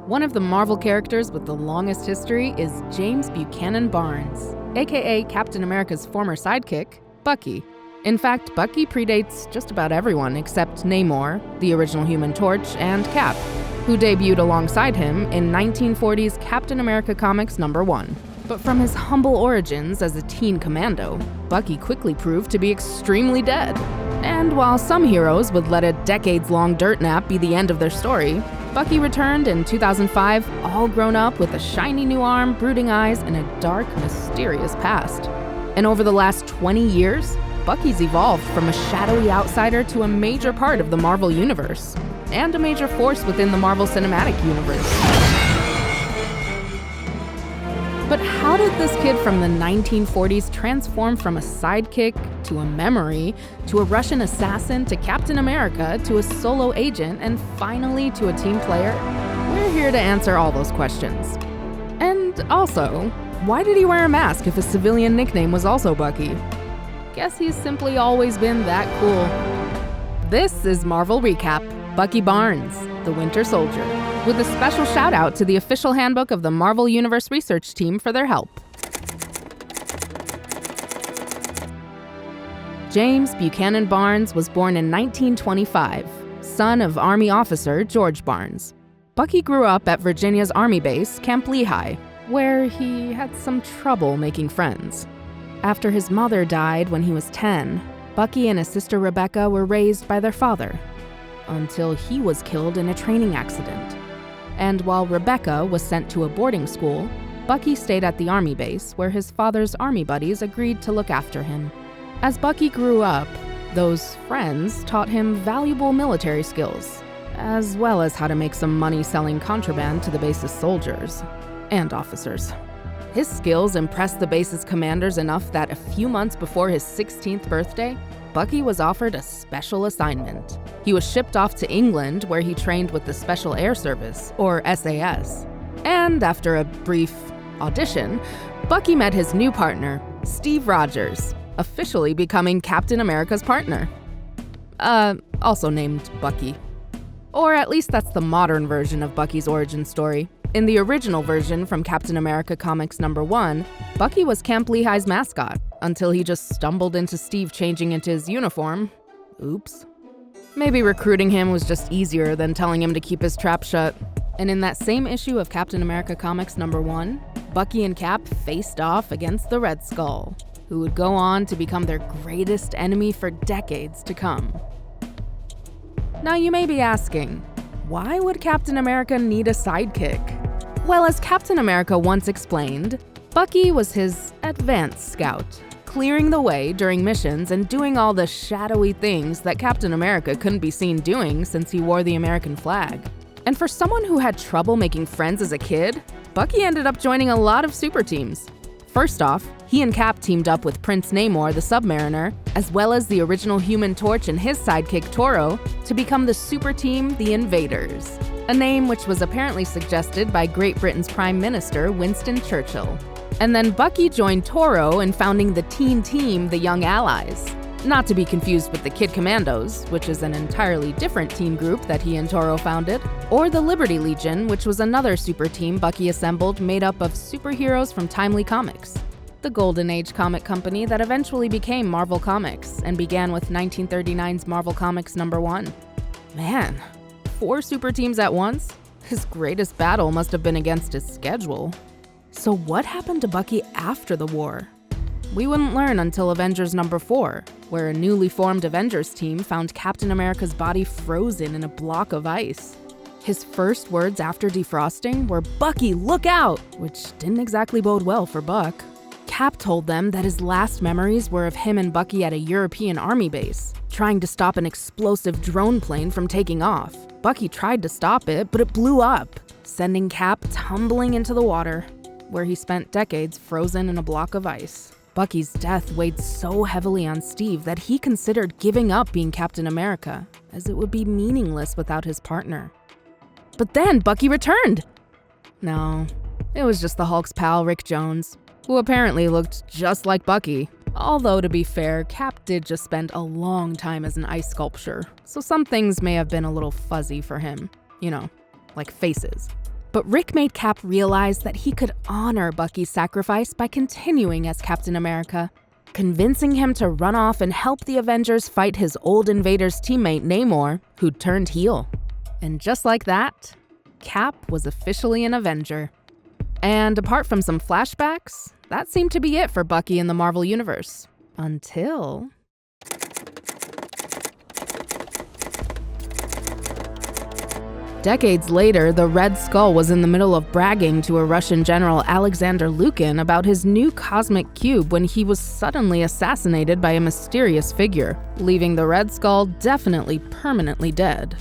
One of the Marvel characters with the longest history is James Buchanan Barnes, aka Captain America's former sidekick, Bucky. In fact, Bucky predates just about everyone except Namor, the original Human Torch, and Cap, who debuted alongside him in 1940's Captain America Comics #1. But from his humble origins as a teen commando, Bucky quickly proved to be extremely dead. And while some heroes would let a decades-long dirt nap be the end of their story, Bucky returned in 2005, all grown up with a shiny new arm, brooding eyes, and a dark, mysterious past. And over the last 20 years, Bucky's evolved from a shadowy outsider to a major part of the Marvel Universe, and a major force within the Marvel Cinematic Universe. But how did this kid from the 1940s transform from a sidekick to a memory, to a Russian assassin, to Captain America, to a solo agent, and finally to a team player? We're here to answer all those questions. And also, why did he wear a mask if his civilian nickname was also Bucky? Guess he's simply always been that cool. This is Marvel Recap, Bucky Barnes, the Winter Soldier, with a special shout out to the official handbook of the Marvel Universe research team for their help. James Buchanan Barnes was born in 1925, son of Army officer George Barnes. Bucky grew up at Virginia's Army base, Camp Lehigh, where he had some trouble making friends. After his mother died when he was 10, Bucky and his sister Rebecca were raised by their father, until he was killed in a training accident. And while Rebecca was sent to a boarding school, Bucky stayed at the Army base where his father's Army buddies agreed to look after him. As Bucky grew up, those friends taught him valuable military skills, as well as how to make some money selling contraband to the base's soldiers and officers. His skills impressed the base's commanders enough that a few months before his 16th birthday, Bucky was offered a special assignment. He was shipped off to England, where he trained with the Special Air Service, or SAS. And after a brief audition, Bucky met his new partner, Steve Rogers, officially becoming Captain America's partner. Also named Bucky. Or at least that's the modern version of Bucky's origin story. In the original version from Captain America Comics #1, Bucky was Camp Lehigh's mascot, until he just stumbled into Steve changing into his uniform. Oops. Maybe recruiting him was just easier than telling him to keep his trap shut. And in that same issue of Captain America Comics #1, Bucky and Cap faced off against the Red Skull, who would go on to become their greatest enemy for decades to come. Now you may be asking, why would Captain America need a sidekick? Well, as Captain America once explained, Bucky was his advanced scout, clearing the way during missions and doing all the shadowy things that Captain America couldn't be seen doing since he wore the American flag. And for someone who had trouble making friends as a kid, Bucky ended up joining a lot of super teams. First off, he and Cap teamed up with Prince Namor the Submariner, as well as the original Human Torch and his sidekick Toro, to become the super team The Invaders, a name which was apparently suggested by Great Britain's Prime Minister Winston Churchill. And then Bucky joined Toro in founding the teen team The Young Allies, not to be confused with the Kid Commandos, which is an entirely different teen group that he and Toro founded, or the Liberty Legion, which was another super team Bucky assembled made up of superheroes from Timely Comics, the Golden Age comic company that eventually became Marvel Comics and began with 1939's Marvel Comics #1. Man, 4 super teams at once? His greatest battle must have been against his schedule. So what happened to Bucky after the war? We wouldn't learn until Avengers #4, where a newly formed Avengers team found Captain America's body frozen in a block of ice. His first words after defrosting were, "Bucky, look out!" which didn't exactly bode well for Buck. Cap told them that his last memories were of him and Bucky at a European army base, trying to stop an explosive drone plane from taking off. Bucky tried to stop it, but it blew up, sending Cap tumbling into the water, where he spent decades frozen in a block of ice. Bucky's death weighed so heavily on Steve that he considered giving up being Captain America, as it would be meaningless without his partner. But then Bucky returned! No, it was just the Hulk's pal Rick Jones, who apparently looked just like Bucky. Although, to be fair, Cap did just spend a long time as an ice sculpture, so some things may have been a little fuzzy for him. You know, like faces. But Rick made Cap realize that he could honor Bucky's sacrifice by continuing as Captain America, convincing him to run off and help the Avengers fight his old Invaders teammate Namor, who'd turned heel. And just like that, Cap was officially an Avenger. And apart from some flashbacks, that seemed to be it for Bucky in the Marvel Universe. Until... Decades later, the Red Skull was in the middle of bragging to a Russian general, Alexander Lukin, about his new cosmic cube when he was suddenly assassinated by a mysterious figure, leaving the Red Skull definitely permanently dead.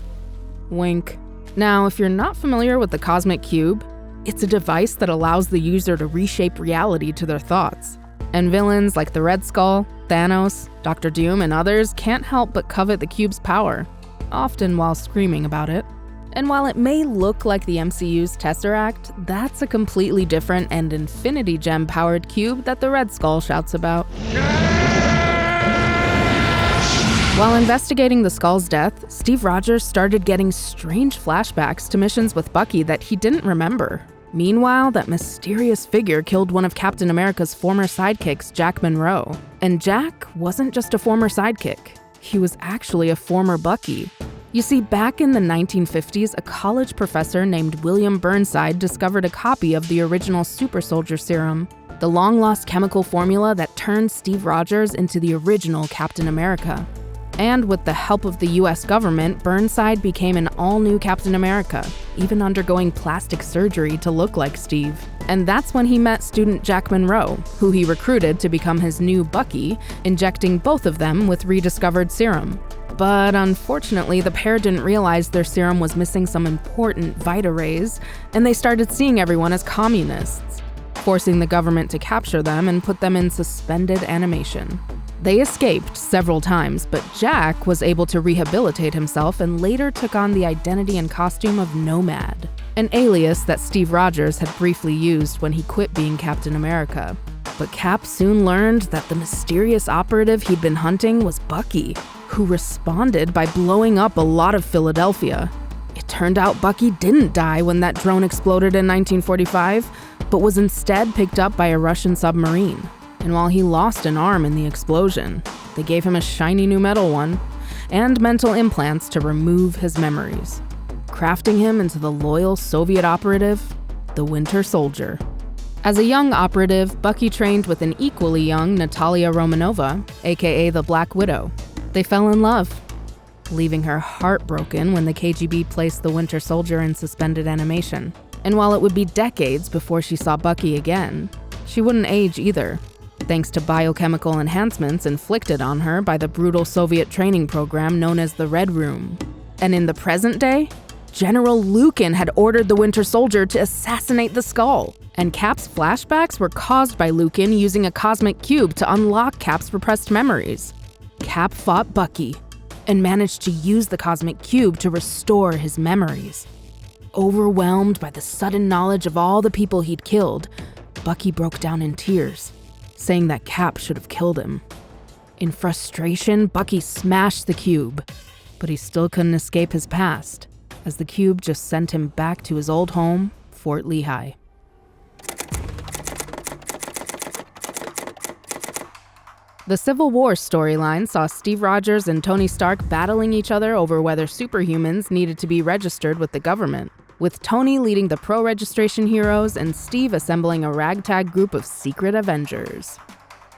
Wink. Now, if you're not familiar with the cosmic cube, it's a device that allows the user to reshape reality to their thoughts. And villains like the Red Skull, Thanos, Dr. Doom, and others can't help but covet the cube's power, often while screaming about it. And while it may look like the MCU's Tesseract, that's a completely different and Infinity Gem-powered cube that the Red Skull shouts about. While investigating the Skull's death, Steve Rogers started getting strange flashbacks to missions with Bucky that he didn't remember. Meanwhile, that mysterious figure killed one of Captain America's former sidekicks, Jack Monroe. And Jack wasn't just a former sidekick. He was actually a former Bucky. You see, back in the 1950s, a college professor named William Burnside discovered a copy of the original super soldier serum, the long-lost chemical formula that turned Steve Rogers into the original Captain America. And with the help of the US government, Burnside became an all-new Captain America, even undergoing plastic surgery to look like Steve. And that's when he met student Jack Monroe, who he recruited to become his new Bucky, injecting both of them with rediscovered serum. But unfortunately, the pair didn't realize their serum was missing some important Vita rays, and they started seeing everyone as communists, forcing the government to capture them and put them in suspended animation. They escaped several times, but Jack was able to rehabilitate himself and later took on the identity and costume of Nomad, an alias that Steve Rogers had briefly used when he quit being Captain America. But Cap soon learned that the mysterious operative he'd been hunting was Bucky, who responded by blowing up a lot of Philadelphia. It turned out Bucky didn't die when that drone exploded in 1945, but was instead picked up by a Russian submarine. And while he lost an arm in the explosion, they gave him a shiny new metal one and mental implants to remove his memories, crafting him into the loyal Soviet operative, the Winter Soldier. As a young operative, Bucky trained with an equally young Natalia Romanova, aka the Black Widow. They fell in love, leaving her heartbroken when the KGB placed the Winter Soldier in suspended animation. And while it would be decades before she saw Bucky again, she wouldn't age either, thanks to biochemical enhancements inflicted on her by the brutal Soviet training program known as the Red Room. And in the present day, General Lukin had ordered the Winter Soldier to assassinate the Skull, and Cap's flashbacks were caused by Lukin using a cosmic cube to unlock Cap's repressed memories. Cap fought Bucky and managed to use the cosmic cube to restore his memories. Overwhelmed by the sudden knowledge of all the people he'd killed, Bucky broke down in tears, saying that Cap should have killed him. In frustration, Bucky smashed the cube, but he still couldn't escape his past, as the cube just sent him back to his old home, Fort Lehigh. The Civil War storyline saw Steve Rogers and Tony Stark battling each other over whether superhumans needed to be registered with the government, with Tony leading the pro-registration heroes and Steve assembling a ragtag group of secret Avengers.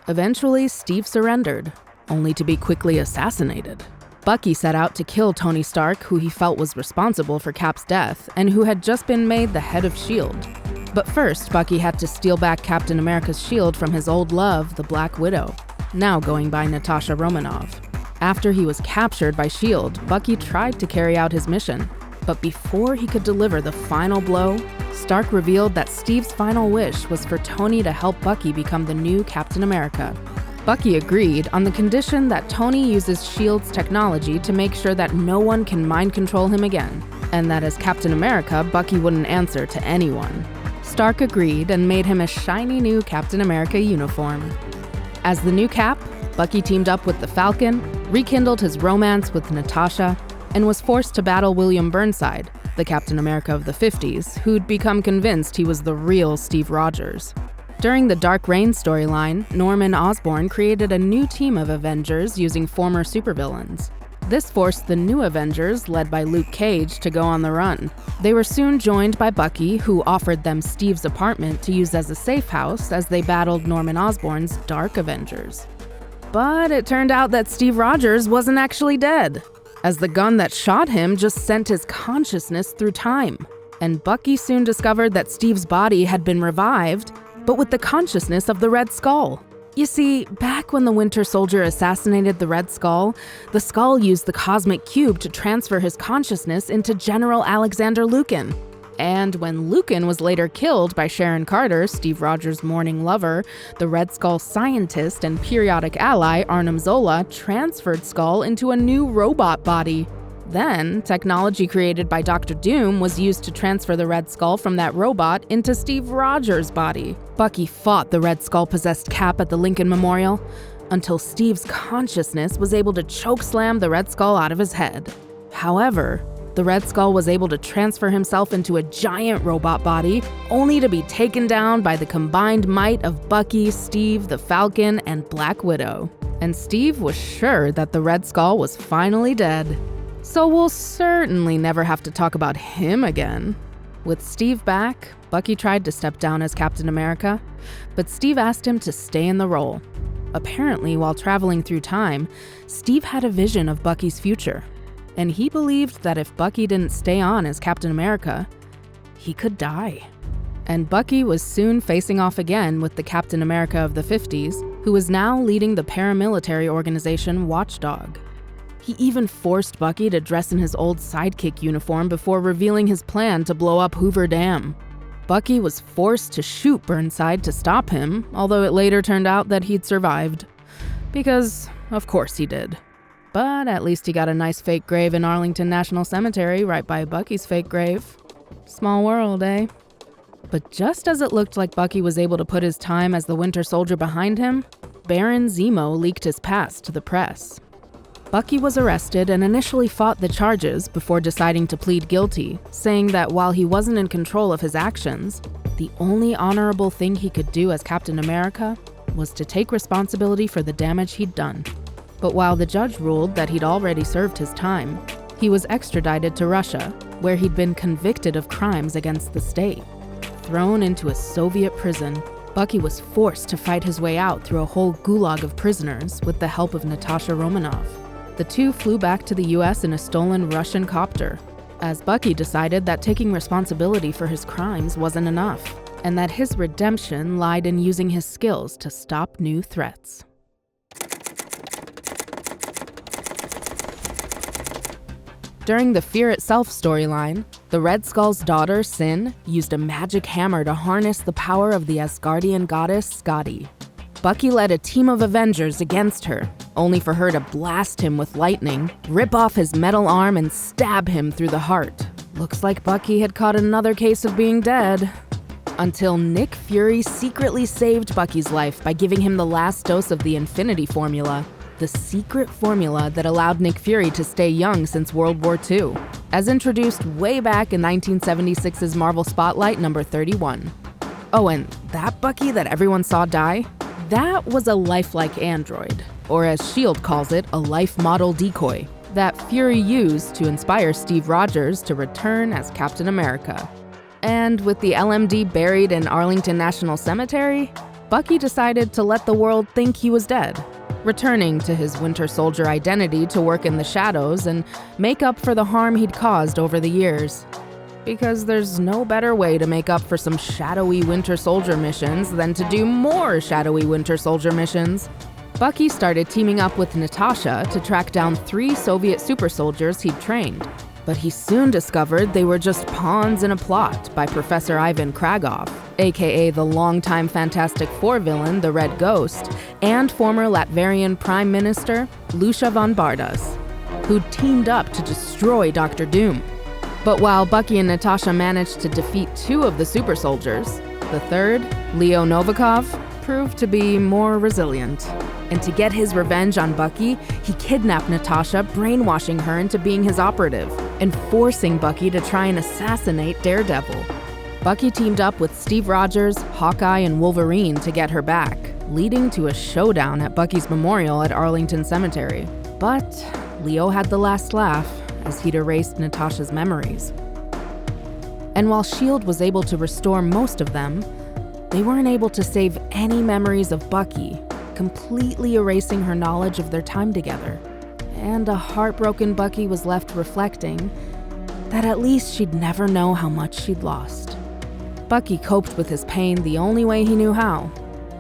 Eventually, Steve surrendered, only to be quickly assassinated. Bucky set out to kill Tony Stark, who he felt was responsible for Cap's death, and who had just been made the head of S.H.I.E.L.D. But first, Bucky had to steal back Captain America's shield from his old love, the Black Widow, now going by Natasha Romanoff. After he was captured by S.H.I.E.L.D., Bucky tried to carry out his mission. But before he could deliver the final blow, Stark revealed that Steve's final wish was for Tony to help Bucky become the new Captain America. Bucky agreed on the condition that Tony uses S.H.I.E.L.D.'s technology to make sure that no one can mind control him again, and that as Captain America, Bucky wouldn't answer to anyone. Stark agreed and made him a shiny new Captain America uniform. As the new Cap, Bucky teamed up with the Falcon, rekindled his romance with Natasha, and was forced to battle William Burnside, the Captain America of the 50s, who'd become convinced he was the real Steve Rogers. During the Dark Reign storyline, Norman Osborn created a new team of Avengers using former supervillains. This forced the new Avengers, led by Luke Cage, to go on the run. They were soon joined by Bucky, who offered them Steve's apartment to use as a safe house as they battled Norman Osborn's Dark Avengers. But it turned out that Steve Rogers wasn't actually dead, as the gun that shot him just sent his consciousness through time. And Bucky soon discovered that Steve's body had been revived, but with the consciousness of the Red Skull. You see, back when the Winter Soldier assassinated the Red Skull, the Skull used the Cosmic Cube to transfer his consciousness into General Alexander Lukin. And when Lukin was later killed by Sharon Carter, Steve Rogers' mourning lover, the Red Skull scientist and periodic ally Arnim Zola transferred Skull into a new robot body. Then, technology created by Dr. Doom was used to transfer the Red Skull from that robot into Steve Rogers' body. Bucky fought the Red Skull-possessed Cap at the Lincoln Memorial until Steve's consciousness was able to chokeslam the Red Skull out of his head. However, the Red Skull was able to transfer himself into a giant robot body, only to be taken down by the combined might of Bucky, Steve, the Falcon, and Black Widow. And Steve was sure that the Red Skull was finally dead. So we'll certainly never have to talk about him again. With Steve back, Bucky tried to step down as Captain America, but Steve asked him to stay in the role. Apparently, while traveling through time, Steve had a vision of Bucky's future, and he believed that if Bucky didn't stay on as Captain America, he could die. And Bucky was soon facing off again with the Captain America of the 50s, who was now leading the paramilitary organization Watchdog. He even forced Bucky to dress in his old sidekick uniform before revealing his plan to blow up Hoover Dam. Bucky was forced to shoot Burnside to stop him, although it later turned out that he'd survived. Because, of course he did. But at least he got a nice fake grave in Arlington National Cemetery right by Bucky's fake grave. Small world, eh? But just as it looked like Bucky was able to put his time as the Winter Soldier behind him, Baron Zemo leaked his past to the press. Bucky was arrested and initially fought the charges before deciding to plead guilty, saying that while he wasn't in control of his actions, the only honorable thing he could do as Captain America was to take responsibility for the damage he'd done. But while the judge ruled that he'd already served his time, he was extradited to Russia, where he'd been convicted of crimes against the state. Thrown into a Soviet prison, Bucky was forced to fight his way out through a whole gulag of prisoners with the help of Natasha Romanoff. The two flew back to the US in a stolen Russian copter, as Bucky decided that taking responsibility for his crimes wasn't enough, and that his redemption lied in using his skills to stop new threats. During the Fear Itself storyline, the Red Skull's daughter, Sin, used a magic hammer to harness the power of the Asgardian goddess Skadi. Bucky led a team of Avengers against her, only for her to blast him with lightning, rip off his metal arm, and stab him through the heart. Looks like Bucky had caught another case of being dead. Until Nick Fury secretly saved Bucky's life by giving him the last dose of the Infinity Formula, the secret formula that allowed Nick Fury to stay young since World War II, as introduced way back in 1976's Marvel Spotlight number 31. Oh, and that Bucky that everyone saw die? That was a lifelike android, or as S.H.I.E.L.D. calls it, a life model decoy, that Fury used to inspire Steve Rogers to return as Captain America. And with the LMD buried in Arlington National Cemetery, Bucky decided to let the world think he was dead, returning to his Winter Soldier identity to work in the shadows and make up for the harm he'd caused over the years. Because there's no better way to make up for some shadowy Winter Soldier missions than to do more shadowy Winter Soldier missions. Bucky started teaming up with Natasha to track down 3 Soviet super soldiers he'd trained. But he soon discovered they were just pawns in a plot by Professor Ivan Kragoff, aka the longtime Fantastic Four villain, the Red Ghost, and former Latvian Prime Minister, Lucia von Bardas, who'd teamed up to destroy Dr. Doom. But while Bucky and Natasha managed to defeat 2 of the super soldiers, the third, Leo Novikov, proved to be more resilient. And to get his revenge on Bucky, he kidnapped Natasha, brainwashing her into being his operative. and forcing Bucky to try and assassinate Daredevil. Bucky teamed up with Steve Rogers, Hawkeye, and Wolverine to get her back, leading to a showdown at Bucky's memorial at Arlington Cemetery. But Leo had the last laugh as he'd erased Natasha's memories. And while S.H.I.E.L.D. was able to restore most of them, they weren't able to save any memories of Bucky, completely erasing her knowledge of their time together. And a heartbroken Bucky was left reflecting that at least she'd never know how much she'd lost. Bucky coped with his pain the only way he knew how,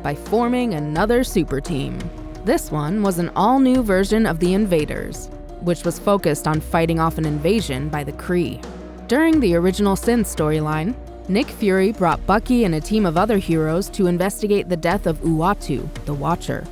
by forming another super team. This one was an all-new version of the Invaders, which was focused on fighting off an invasion by the Kree. During the original Sin storyline, Nick Fury brought Bucky and a team of other heroes to investigate the death of Uatu, the Watcher.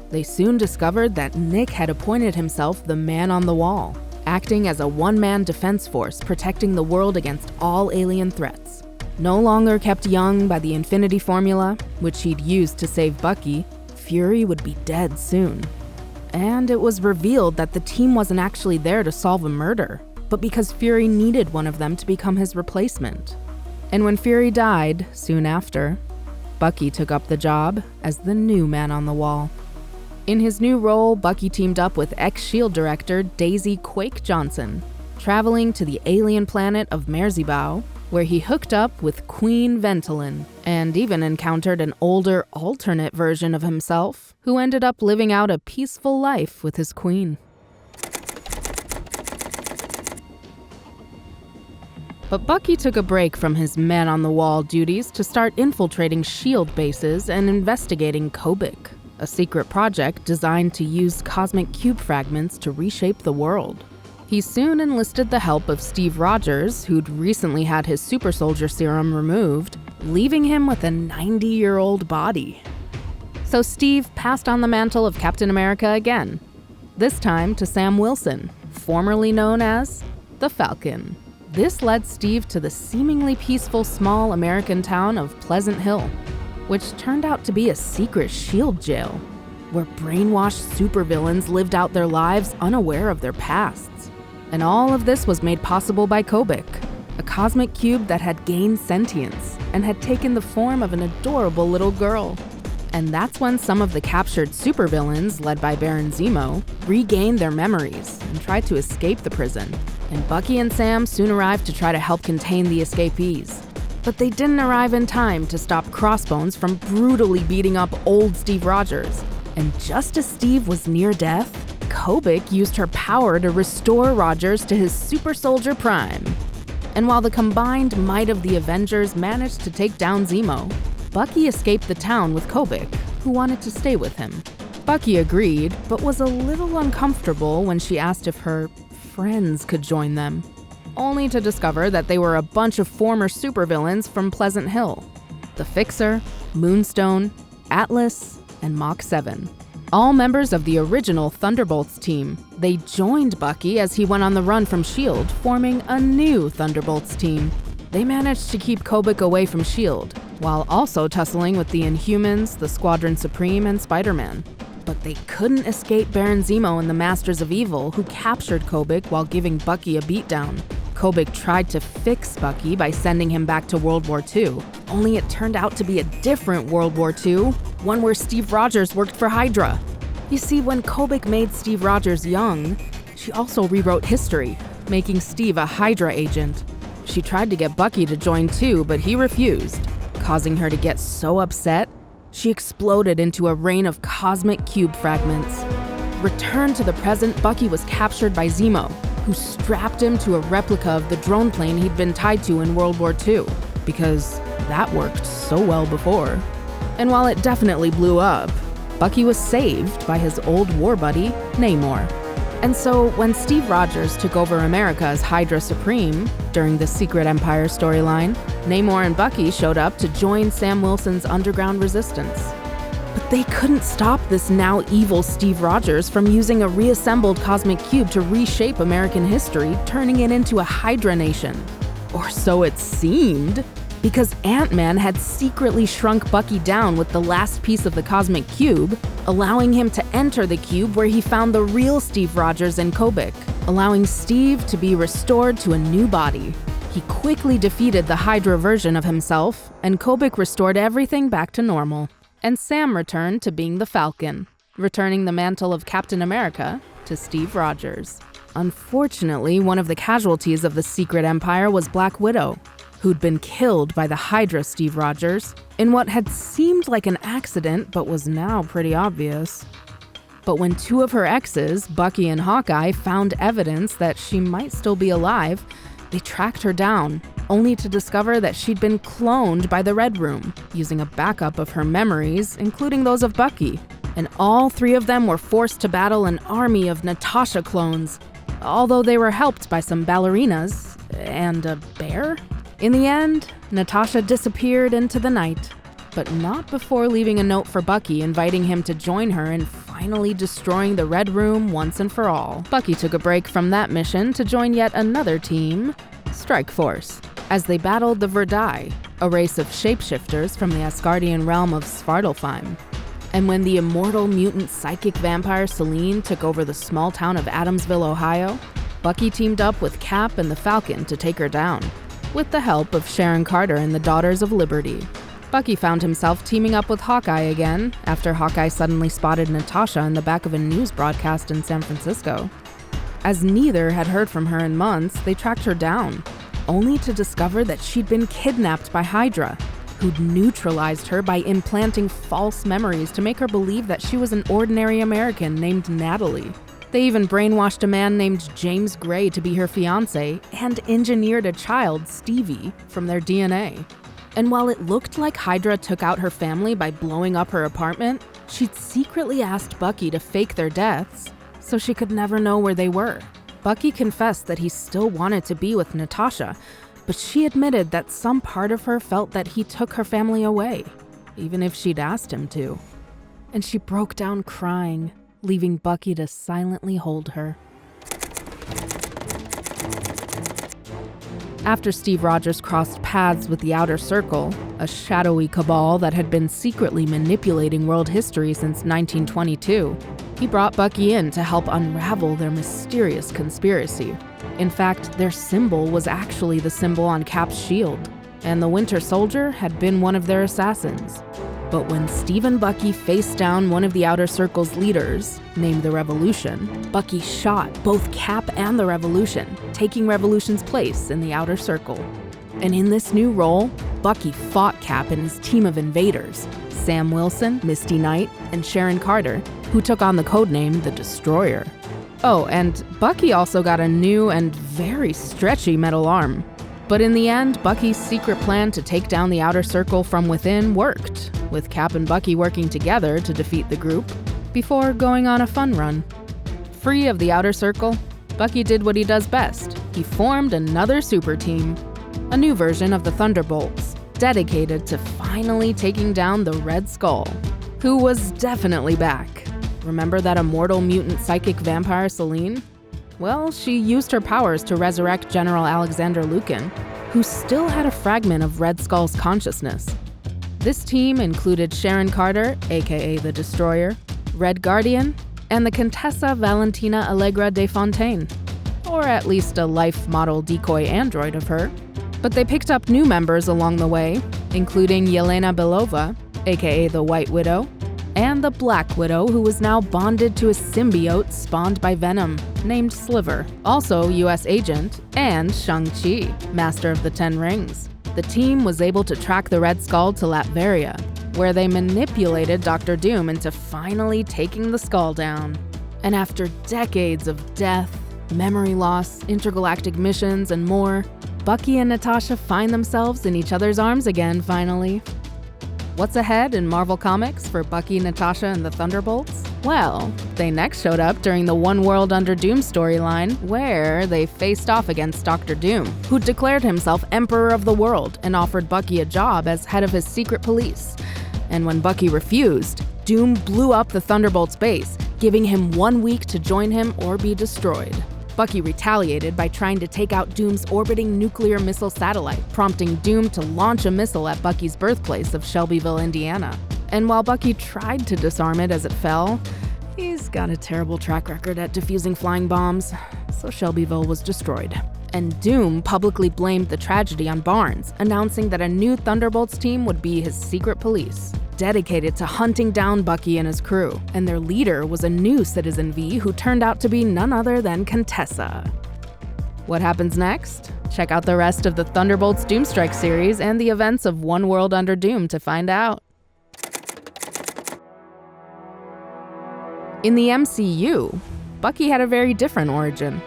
They soon discovered that Nick had appointed himself the Man on the Wall, acting as a one-man defense force protecting the world against all alien threats. No longer kept young by the Infinity Formula, which he'd used to save Bucky, Fury would be dead soon. And it was revealed that the team wasn't actually there to solve a murder, but because Fury needed one of them to become his replacement. And when Fury died, soon after, Bucky took up the job as the new Man on the Wall. In his new role, Bucky teamed up with ex-S.H.I.E.L.D. director Daisy Quake Johnson, traveling to the alien planet of Merzibau, where he hooked up with Queen Ventolin, and even encountered an older, alternate version of himself, who ended up living out a peaceful life with his queen. But Bucky took a break from his man-on-the-wall duties to start infiltrating S.H.I.E.L.D. bases and investigating Kobik, a secret project designed to use cosmic cube fragments to reshape the world. He soon enlisted the help of Steve Rogers, who'd recently had his super soldier serum removed, leaving him with a 90-year-old body. So Steve passed on the mantle of Captain America again, this time to Sam Wilson, formerly known as the Falcon. This led Steve to the seemingly peaceful small American town of Pleasant Hill, which turned out to be a secret S.H.I.E.L.D. jail, where brainwashed supervillains lived out their lives unaware of their pasts. And all of this was made possible by Kobik, a cosmic cube that had gained sentience and had taken the form of an adorable little girl. And that's when some of the captured supervillains, led by Baron Zemo, regained their memories and tried to escape the prison. And Bucky and Sam soon arrived to try to help contain the escapees. But they didn't arrive in time to stop Crossbones from brutally beating up old Steve Rogers. And just as Steve was near death, Kobik used her power to restore Rogers to his super soldier prime. And while the combined might of the Avengers managed to take down Zemo, Bucky escaped the town with Kobik, who wanted to stay with him. Bucky agreed, but was a little uncomfortable when she asked if her friends could join them, only to discover that they were a bunch of former supervillains from Pleasant Hill: the Fixer, Moonstone, Atlas, and Mach 7. All members of the original Thunderbolts team. They joined Bucky as he went on the run from S.H.I.E.L.D., forming a new Thunderbolts team. They managed to keep Kobik away from S.H.I.E.L.D., while also tussling with the Inhumans, the Squadron Supreme, and Spider-Man. But they couldn't escape Baron Zemo and the Masters of Evil, who captured Kobik while giving Bucky a beatdown. Kobik tried to fix Bucky by sending him back to World War II, only it turned out to be a different World War II, one where Steve Rogers worked for Hydra. You see, when Kobik made Steve Rogers young, she also rewrote history, making Steve a Hydra agent. She tried to get Bucky to join too, but he refused, causing her to get so upset, she exploded into a rain of cosmic cube fragments. Returned to the present, Bucky was captured by Zemo, who strapped him to a replica of the drone plane he'd been tied to in World War II, because that worked so well before. And while it definitely blew up, Bucky was saved by his old war buddy, Namor. And so when Steve Rogers took over America as Hydra Supreme during the Secret Empire storyline, Namor and Bucky showed up to join Sam Wilson's underground resistance. But they couldn't stop this now evil Steve Rogers from using a reassembled cosmic cube to reshape American history, turning it into a Hydra nation. Or so it seemed, because Ant-Man had secretly shrunk Bucky down with the last piece of the cosmic cube, allowing him to enter the cube where he found the real Steve Rogers and Kobik. allowing Steve to be restored to a new body. He quickly defeated the Hydra version of himself, and Kobik restored everything back to normal. And Sam returned to being the Falcon, returning the mantle of Captain America to Steve Rogers. Unfortunately, one of the casualties of the Secret Empire was Black Widow, who'd been killed by the Hydra Steve Rogers in what had seemed like an accident but was now pretty obvious. But when two of her exes, Bucky and Hawkeye, found evidence that she might still be alive, they tracked her down, only to discover that she'd been cloned by the Red Room, using a backup of her memories, including those of Bucky. And all three of them were forced to battle an army of Natasha clones, although they were helped by some ballerinas and a bear. In the end, Natasha disappeared into the night, but not before leaving a note for Bucky inviting him to join her in finally destroying the Red Room once and for all. Bucky took a break from that mission to join yet another team, Strike Force, as they battled the Verdai, a race of shapeshifters from the Asgardian realm of Svartalfheim. And when the immortal mutant psychic vampire Selene took over the small town of Adamsville, Ohio, Bucky teamed up with Cap and the Falcon to take her down, with the help of Sharon Carter and the Daughters of Liberty. Bucky found himself teaming up with Hawkeye again after Hawkeye suddenly spotted Natasha in the back of a news broadcast in San Francisco. As neither had heard from her in months, they tracked her down, only to discover that she'd been kidnapped by Hydra, who'd neutralized her by implanting false memories to make her believe that she was an ordinary American named Natalie. They even brainwashed a man named James Gray to be her fiancé and engineered a child, Stevie, from their DNA. And while it looked like Hydra took out her family by blowing up her apartment, she'd secretly asked Bucky to fake their deaths so she could never know where they were. Bucky confessed that he still wanted to be with Natasha, but she admitted that some part of her felt that he took her family away, even if she'd asked him to. And she broke down crying, leaving Bucky to silently hold her. After Steve Rogers crossed paths with the Outer Circle, a shadowy cabal that had been secretly manipulating world history since 1922, he brought Bucky in to help unravel their mysterious conspiracy. In fact, their symbol was actually the symbol on Cap's shield, and the Winter Soldier had been one of their assassins. But when Steve and Bucky faced down one of the Outer Circle's leaders, named the Revolution, Bucky shot both Cap and the Revolution, taking Revolution's place in the Outer Circle. And in this new role, Bucky fought Cap and his team of invaders, Sam Wilson, Misty Knight, and Sharon Carter, who took on the codename the Destroyer. Oh, and Bucky also got a new and very stretchy metal arm. But in the end, Bucky's secret plan to take down the Outer Circle from within worked, with Cap and Bucky working together to defeat the group, before going on a fun run. Free of the Outer Circle, Bucky did what he does best. He formed another super team, a new version of the Thunderbolts, dedicated to finally taking down the Red Skull, who was definitely back. Remember that immortal mutant psychic vampire Selene? Well, she used her powers to resurrect General Alexander Lukin, who still had a fragment of Red Skull's consciousness. This team included Sharon Carter, aka the Destroyer, Red Guardian, and the Contessa Valentina Allegra de Fontaine, or at least a life model decoy android of her. But they picked up new members along the way, including Yelena Belova, aka the White Widow, and the Black Widow, who was now bonded to a symbiote spawned by Venom, named Sliver, also US agent, and Shang-Chi, Master of the Ten Rings. The team was able to track the Red Skull to Latveria, where they manipulated Dr. Doom into finally taking the skull down. And after decades of death, memory loss, intergalactic missions, and more, Bucky and Natasha find themselves in each other's arms again, finally. What's ahead in Marvel Comics for Bucky, Natasha, and the Thunderbolts? Well, they next showed up during the One World Under Doom storyline, where they faced off against Dr. Doom, who declared himself Emperor of the World and offered Bucky a job as head of his secret police. And when Bucky refused, Doom blew up the Thunderbolts base, giving him 1 week to join him or be destroyed. Bucky retaliated by trying to take out Doom's orbiting nuclear missile satellite, prompting Doom to launch a missile at Bucky's birthplace of Shelbyville, Indiana. And while Bucky tried to disarm it as it fell, he's got a terrible track record at defusing flying bombs, so Shelbyville was destroyed. And Doom publicly blamed the tragedy on Barnes, announcing that a new Thunderbolts team would be his secret police, dedicated to hunting down Bucky and his crew. And their leader was a new Citizen V who turned out to be none other than Contessa. What happens next? Check out the rest of the Thunderbolts Doomstrike series and the events of One World Under Doom to find out. In the MCU, Bucky had a very different origin.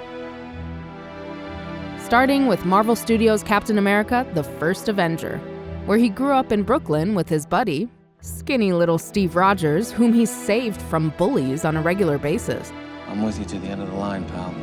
Starting with Marvel Studios' Captain America: The First Avenger, where he grew up in Brooklyn with his buddy, skinny little Steve Rogers, whom he saved from bullies on a regular basis. I'm with you to the end of the line, pal.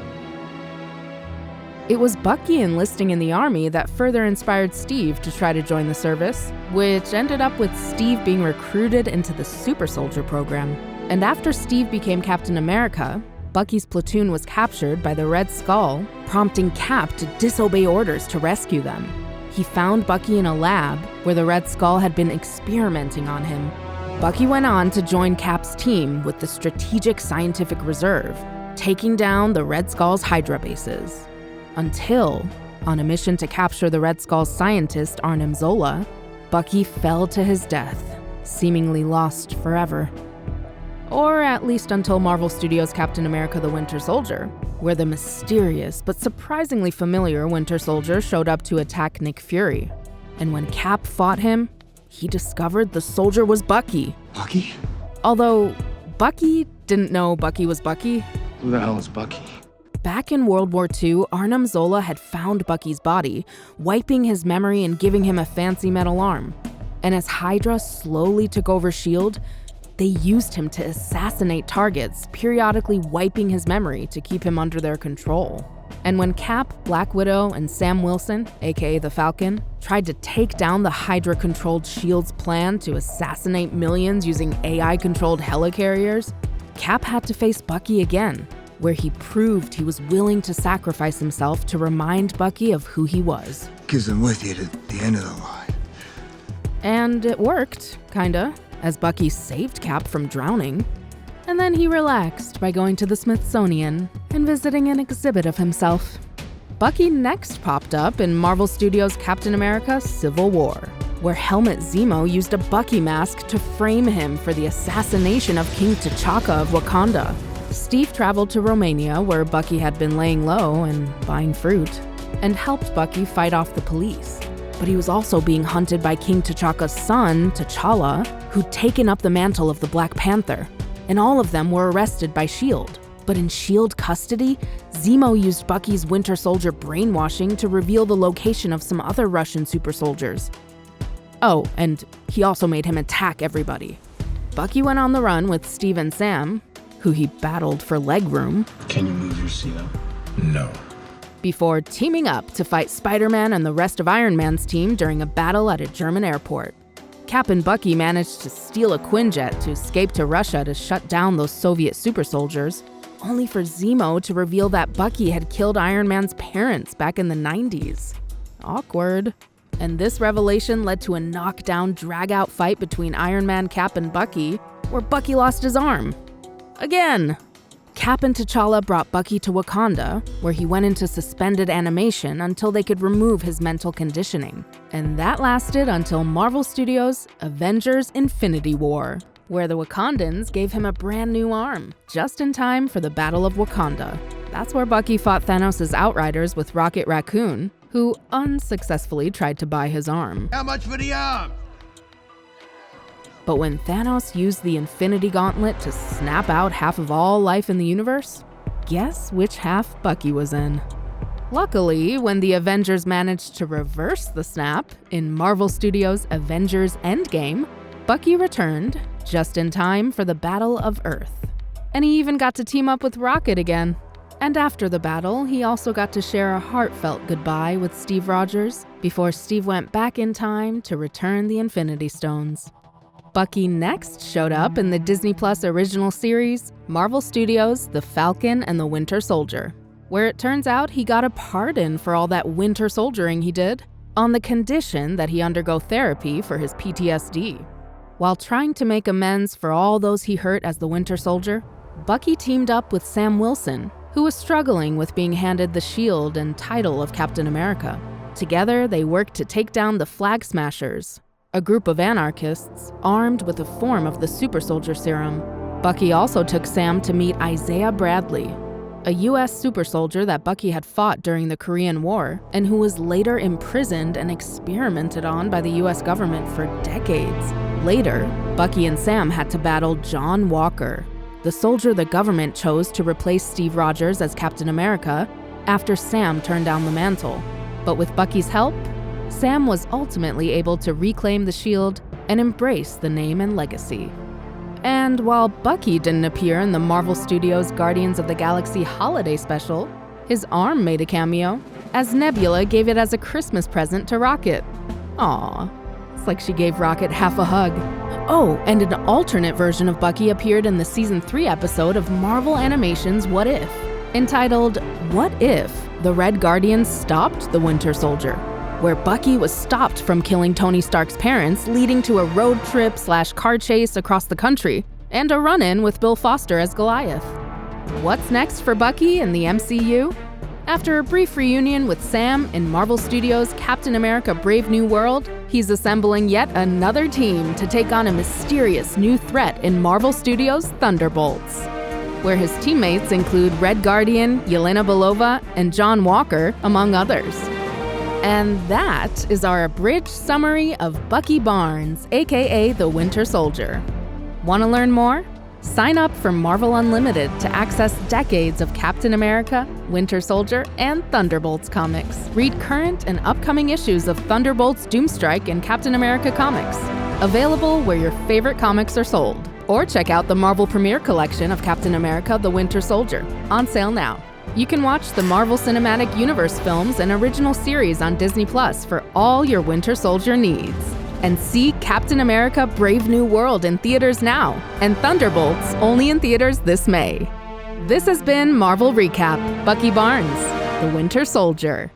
It was Bucky enlisting in the army that further inspired Steve to try to join the service, which ended up with Steve being recruited into the Super Soldier program. And after Steve became Captain America, Bucky's platoon was captured by the Red Skull, prompting Cap to disobey orders to rescue them. He found Bucky in a lab where the Red Skull had been experimenting on him. Bucky went on to join Cap's team with the Strategic Scientific Reserve, taking down the Red Skull's Hydra bases. Until, on a mission to capture the Red Skull's scientist Arnim Zola, Bucky fell to his death, seemingly lost forever. Or at least until Marvel Studios' Captain America: The Winter Soldier, where the mysterious but surprisingly familiar Winter Soldier showed up to attack Nick Fury. And when Cap fought him, he discovered the soldier was Bucky. Bucky? Although Bucky didn't know Bucky was Bucky. Who the hell is Bucky? Back in World War II, Arnim Zola had found Bucky's body, wiping his memory and giving him a fancy metal arm. And as Hydra slowly took over S.H.I.E.L.D., they used him to assassinate targets, periodically wiping his memory to keep him under their control. And when Cap, Black Widow, and Sam Wilson, aka the Falcon, tried to take down the Hydra-controlled S.H.I.E.L.D.'s plan to assassinate millions using AI-controlled helicarriers, Cap had to face Bucky again, where he proved he was willing to sacrifice himself to remind Bucky of who he was. Because I'm with you to the end of the line. And it worked, kinda, as Bucky saved Cap from drowning. And then he relaxed by going to the Smithsonian and visiting an exhibit of himself. Bucky next popped up in Marvel Studios' Captain America: Civil War, where Helmut Zemo used a Bucky mask to frame him for the assassination of King T'Chaka of Wakanda. Steve traveled to Romania, where Bucky had been laying low and buying fruit, and helped Bucky fight off the police. But he was also being hunted by King T'Chaka's son, T'Challa, who'd taken up the mantle of the Black Panther, and all of them were arrested by S.H.I.E.L.D. But in S.H.I.E.L.D. custody, Zemo used Bucky's Winter Soldier brainwashing to reveal the location of some other Russian super soldiers. Oh, and he also made him attack everybody. Bucky went on the run with Steve and Sam, who he battled for legroom. Can you move your seat up? No. Before teaming up to fight Spider-Man and the rest of Iron Man's team during a battle at a German airport. Cap and Bucky managed to steal a Quinjet to escape to Russia to shut down those Soviet super soldiers, only for Zemo to reveal that Bucky had killed Iron Man's parents back in the 90s. Awkward. And this revelation led to a knockdown, drag-out fight between Iron Man, Cap, and Bucky, where Bucky lost his arm. Again! Cap and T'Challa brought Bucky to Wakanda, where he went into suspended animation until they could remove his mental conditioning. And that lasted until Marvel Studios' Avengers Infinity War, where the Wakandans gave him a brand new arm, just in time for the Battle of Wakanda. That's where Bucky fought Thanos' Outriders with Rocket Raccoon, who unsuccessfully tried to buy his arm. How much for the arm? But when Thanos used the Infinity Gauntlet to snap out half of all life in the universe, guess which half Bucky was in? Luckily, when the Avengers managed to reverse the snap in Marvel Studios' Avengers Endgame, Bucky returned just in time for the Battle of Earth. And he even got to team up with Rocket again. And after the battle, he also got to share a heartfelt goodbye with Steve Rogers before Steve went back in time to return the Infinity Stones. Bucky next showed up in the Disney Plus original series, Marvel Studios' The Falcon and the Winter Soldier, where it turns out he got a pardon for all that winter soldiering he did, on the condition that he undergo therapy for his PTSD. While trying to make amends for all those he hurt as the Winter Soldier, Bucky teamed up with Sam Wilson, who was struggling with being handed the shield and title of Captain America. Together, they worked to take down the Flag Smashers, a group of anarchists armed with a form of the super soldier serum. Bucky also took Sam to meet Isaiah Bradley, a US super soldier that Bucky had fought during the Korean War and who was later imprisoned and experimented on by the US government for decades. Later, Bucky and Sam had to battle John Walker, the soldier the government chose to replace Steve Rogers as Captain America after Sam turned down the mantle. But with Bucky's help, Sam was ultimately able to reclaim the shield and embrace the name and legacy. And while Bucky didn't appear in the Marvel Studios' Guardians of the Galaxy holiday special, his arm made a cameo, as Nebula gave it as a Christmas present to Rocket. Aww, it's like she gave Rocket half a hug. Oh, and an alternate version of Bucky appeared in the Season 3 episode of Marvel Animation's What If, entitled What If the Red Guardians Stopped the Winter Soldier?, where Bucky was stopped from killing Tony Stark's parents, leading to a road trip/car chase across the country, and a run-in with Bill Foster as Goliath. What's next for Bucky in the MCU? After a brief reunion with Sam in Marvel Studios' Captain America: Brave New World, he's assembling yet another team to take on a mysterious new threat in Marvel Studios' Thunderbolts, where his teammates include Red Guardian, Yelena Belova, and John Walker, among others. And that is our abridged summary of Bucky Barnes, aka the Winter Soldier. Want to learn more? Sign up for Marvel Unlimited to access decades of Captain America, Winter Soldier, and Thunderbolts comics. Read current and upcoming issues of Thunderbolts, Doomstrike, and Captain America comics. Available where your favorite comics are sold. Or check out the Marvel Premiere Collection of Captain America: The Winter Soldier, on sale now. You can watch the Marvel Cinematic Universe films and original series on Disney Plus for all your Winter Soldier needs. And see Captain America: Brave New World in theaters now, and Thunderbolts only in theaters this May. This has been Marvel Recap: Bucky Barnes, the Winter Soldier.